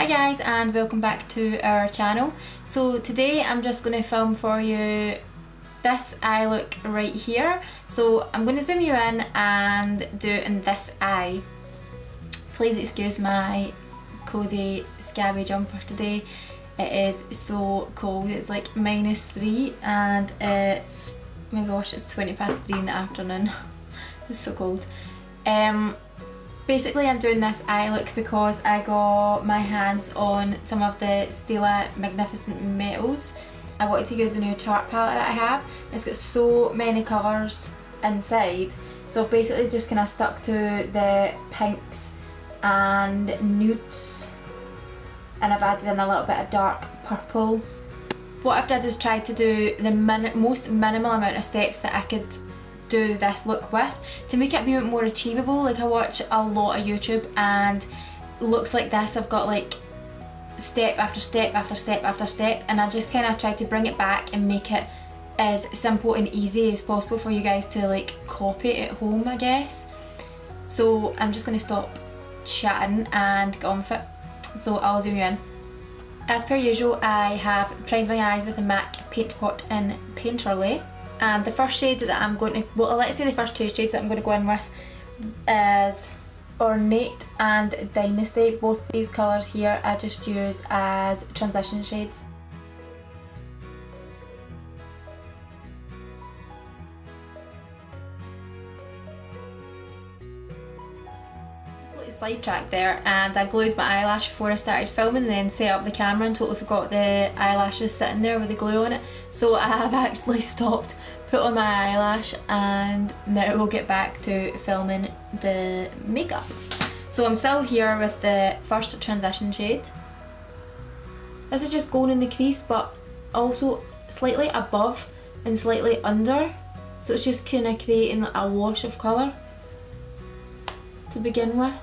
guys, and welcome back to our channel. So today I'm just going to film for you this eye look right here. So I'm going to zoom you in and do it in this eye. Please excuse my cozy scabby jumper today. It is so cold. It's like -3 and it's, oh my gosh, it's 20 past 3 in the afternoon. It's so cold. Basically I'm doing this eye look because I got my hands on some of the Stila Magnificent metals. I wanted to use the new Tarte palette that I have. It's got so many colours inside, so I've basically just kind of stuck to the pinks and nudes, and I've added in a little bit of dark purple. What I've done is tried to do the most minimal amount of steps that I could do this look with to make it a bit more achievable. Like, I watch a lot of YouTube and looks like this I've got like step after step after step after step, and I just kind of tried to bring it back and make it as simple and easy as possible for you guys to like copy at home, I guess. So I'm just going to stop chatting and get on with it. So I'll zoom you in. As per usual, I have primed my eyes with a MAC Paint Pot in Painterly. And the first shade that I'm going to, well, let's say the first two shades that I'm going to go in with is Ornate and Dynasty. Both these colours here I just use as transition shades. Sidetracked there, and I glued my eyelash before I started filming and then set up the camera and totally forgot the eyelashes sitting there with the glue on it. So I have actually stopped, put on my eyelash, and now we'll get back to filming the makeup. So I'm still here with the first transition shade. This is just going in the crease but also slightly above and slightly under, so it's just kind of creating a wash of colour to begin with.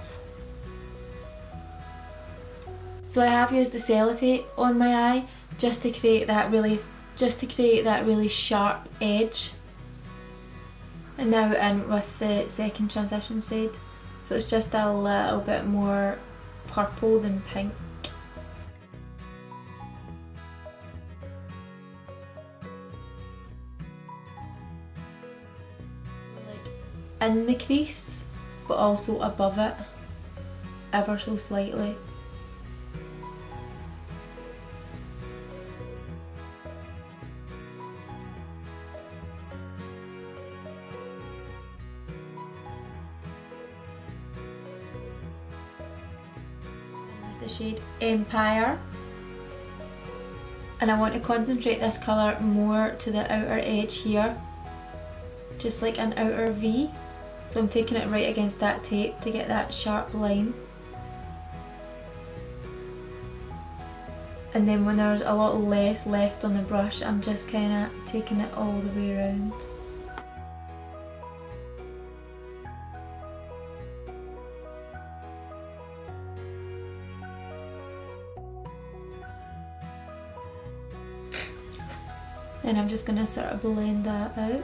So I have used the sellotape on my eye just to create that really sharp edge. And now we're in with the second transition shade. So it's just a little bit more purple than pink. Like in the crease, but also above it, ever so slightly. The shade Empire, and I want to concentrate this colour more to the outer edge here, just like an outer V. So I'm taking it right against that tape to get that sharp line. And then when there's a lot less left on the brush, I'm just kind of taking it all the way around. Then I'm just going to sort of blend that out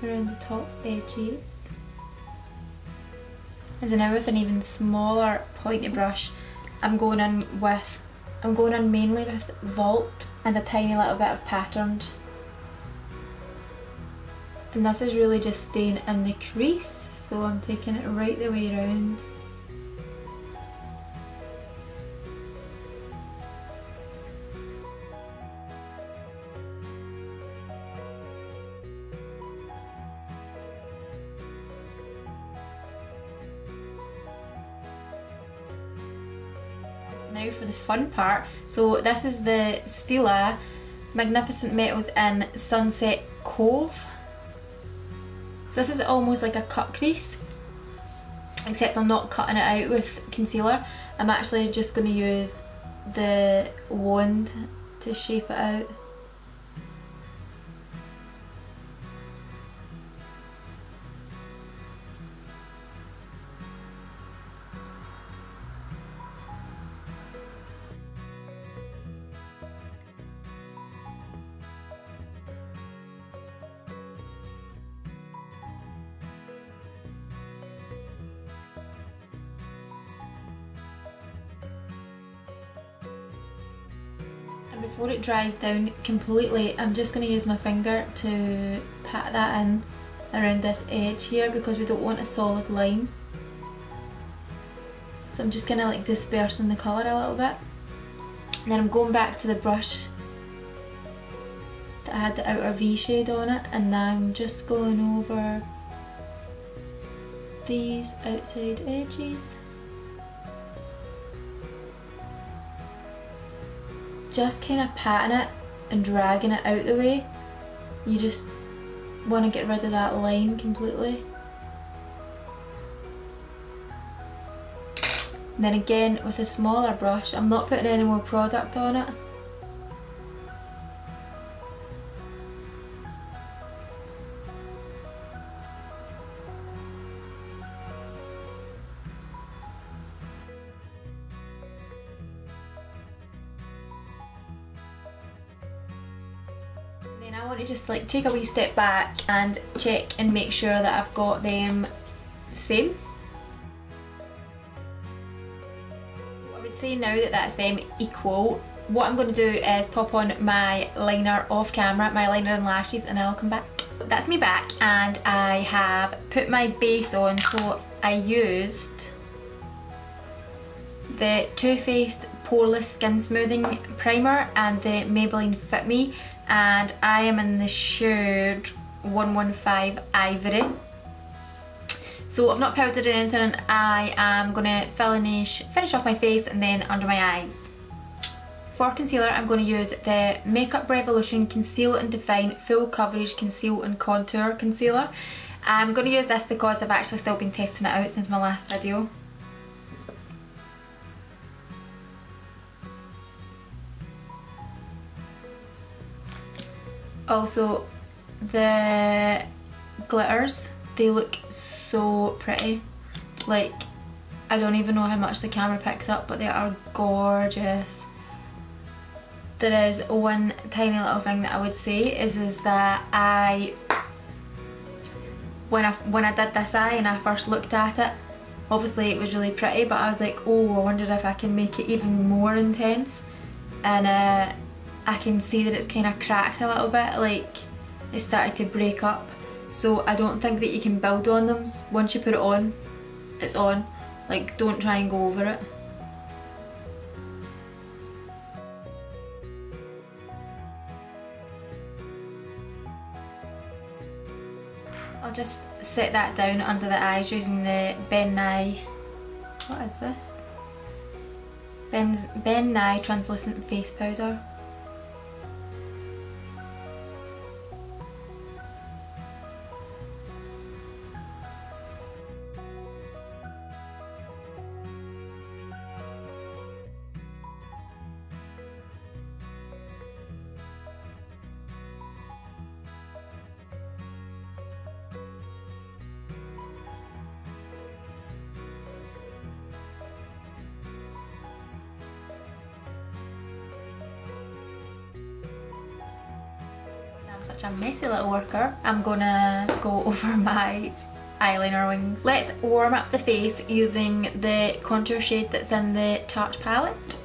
around the top edges. And so now with an even smaller pointy brush, I'm going in mainly with Vault and a tiny little bit of patterned. And this is really just staying in the crease, so I'm taking it right the way around. Now for the fun part. So this is the Stila Magnificent Metals in Sunset Cove. So this is almost like a cut crease, except I'm not cutting it out with concealer. I'm actually just going to use the wand to shape it out. before it dries down completely, I'm just going to use my finger to pat that in around this edge here because we don't want a solid line. So I'm just kind of like dispersing the colour a little bit. And then I'm going back to the brush that had the outer V shade on it, and now I'm just going over these outside edges. Just kind of patting it and dragging it out the way. You just want to get rid of that line completely. And then again with a smaller brush, I'm not putting any more product on it. Then I want to just like take a wee step back and check and make sure that I've got them the same. So I would say now that that's them equal, what I'm going to do is pop on my liner off camera, my liner and lashes, and I'll come back. That's me back, and I have put my base on. So I used the Too Faced Poreless Skin Smoothing Primer and the Maybelline Fit Me, and I am in the shade 115 Ivory. So I've not powdered or anything. I am going to finish off my face and then under my eyes. For concealer, I'm going to use the Makeup Revolution Conceal and Define Full Coverage Conceal and Contour Concealer. I'm going to use this because I've actually still been testing it out since my last video. Also, the glitters, they look so pretty. Like, I don't even know how much the camera picks up, but they are gorgeous. There is one tiny little thing that I would say is that when I did this eye and I first looked at it, obviously it was really pretty, but I was like, oh, I wonder if I can make it even more intense. And I can see that it's kind of cracked a little bit, like it started to break up. So I don't think that you can build on them. Once you put it on, it's on. Like, don't try and go over it. I'll just set that down under the eyes using the Ben Nye, what is this? Ben Nye Translucent Face Powder. Such a messy little worker. I'm gonna go over my eyeliner wings. Let's warm up the face using the contour shade that's in the Tarte palette.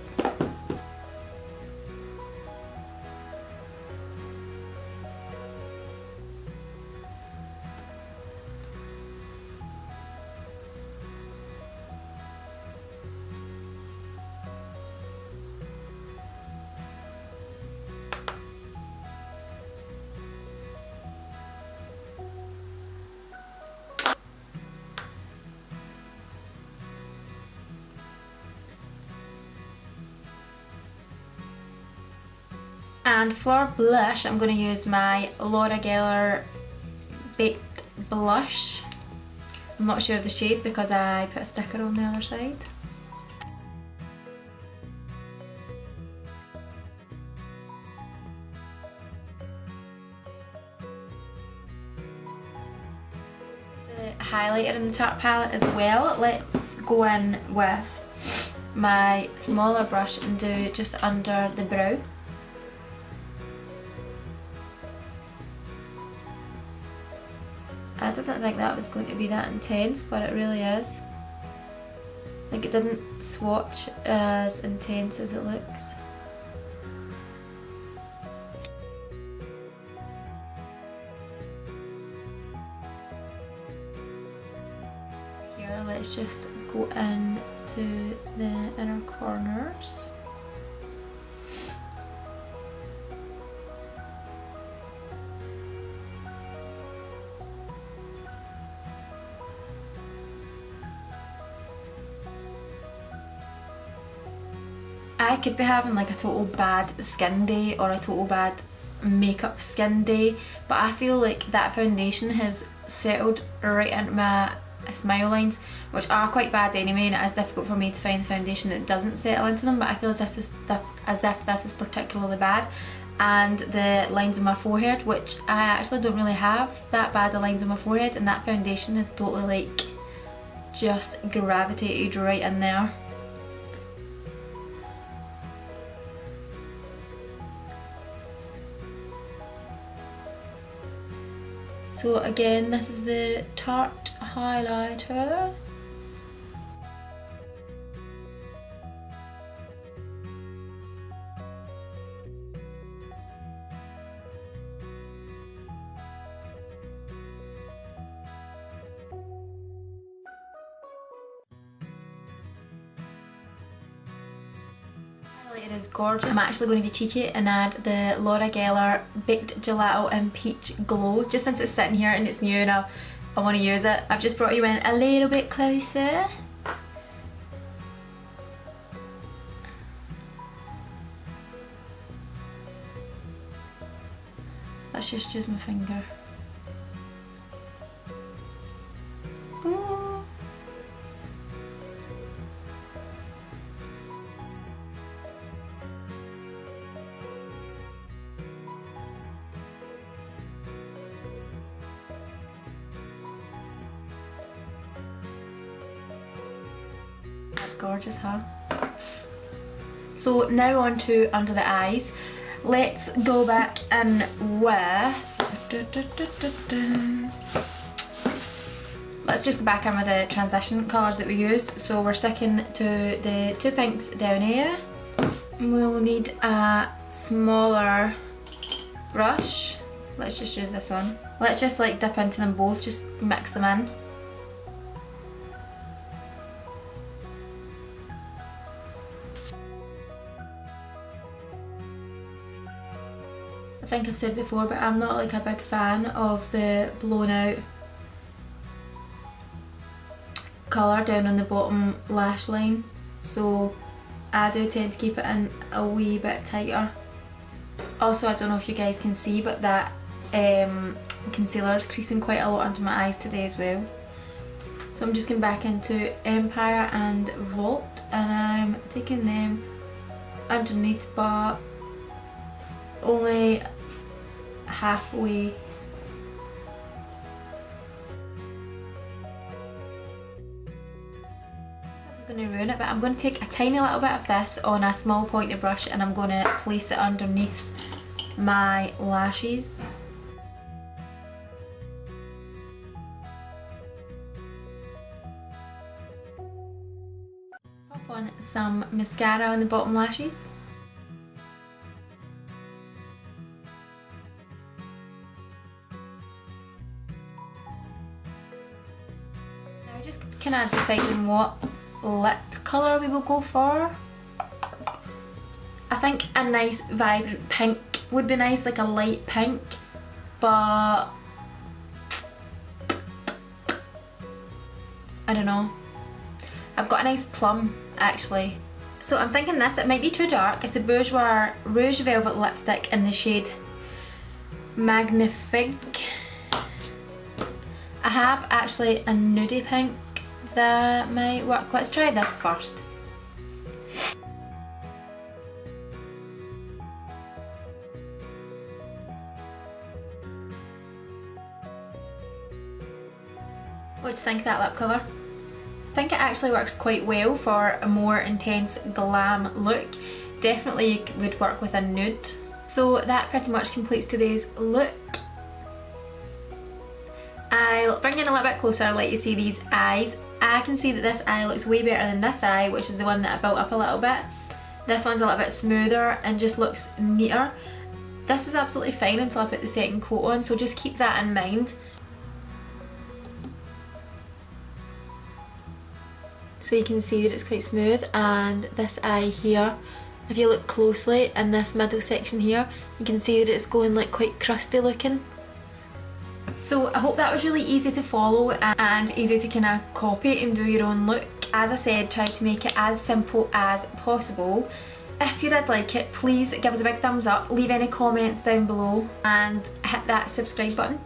And for blush, I'm going to use my Laura Geller Baked Blush. I'm not sure of the shade because I put a sticker on the other side. The highlighter in the Tarte palette as well. Let's go in with my smaller brush and do just under the brow. I didn't think that was going to be that intense, but it really is. Like, it didn't swatch as intense as it looks. let's just go in to the inner corners. I could be having like a total bad skin day or a total bad makeup skin day, but I feel like that foundation has settled right into my smile lines, which are quite bad anyway, and it is difficult for me to find foundation that doesn't settle into them, but I feel as if this is particularly bad. And the lines on my forehead, which I actually don't really have that bad of lines on my forehead, and that foundation has totally like just gravitated right in there. So again, this is the Tarte highlighter. It is gorgeous. I'm actually going to be cheeky and add the Laura Geller Baked Gelato in Peach Glow, just since it's sitting here and it's new and I want to use it. I've just brought you in a little bit closer. Let's just use my finger. Ooh. Gorgeous, huh? So now on to under the eyes. Let's go back in with let's just go back in with the transition colours that we used. So we're sticking to the two pinks down here. We'll need a smaller brush. Let's just use this one. Let's just like dip into them both, just mix them in. I think I've said before, but I'm not like a big fan of the blown out colour down on the bottom lash line, so I do tend to keep it in a wee bit tighter. Also, I don't know if you guys can see, but that concealer is creasing quite a lot under my eyes today as well. So I'm just going back into Empire and Vault, and I'm taking them underneath, but only halfway. This is going to ruin it, but I'm going to take a tiny little bit of this on a small pointed brush and I'm going to place it underneath my lashes. Pop on some mascara on the bottom lashes. Just kind of deciding what lip colour we will go for. I think a nice vibrant pink would be nice, like a light pink, but I don't know. I've got a nice plum actually. So I'm thinking this, it might be too dark. It's a Bourjois Rouge Velvet lipstick in the shade Magni-fig. I have actually a nudie pink that might work. Let's try this first. What do you think of that lip colour? I think it actually works quite well for a more intense glam look. Definitely would work with a nude. So that pretty much completes today's look. I'll bring in a little bit closer, let you see these eyes. I can see that this eye looks way better than this eye, which is the one that I built up a little bit. This one's a little bit smoother and just looks neater. This was absolutely fine until I put the second coat on, so just keep that in mind. so you can see that it's quite smooth, and this eye here, if you look closely in this middle section here, you can see that it's going like quite crusty looking. So I hope that was really easy to follow and easy to kind of copy and do your own look. As I said, try to make it as simple as possible. If you did like it, please give us a big thumbs up, leave any comments down below and hit that subscribe button.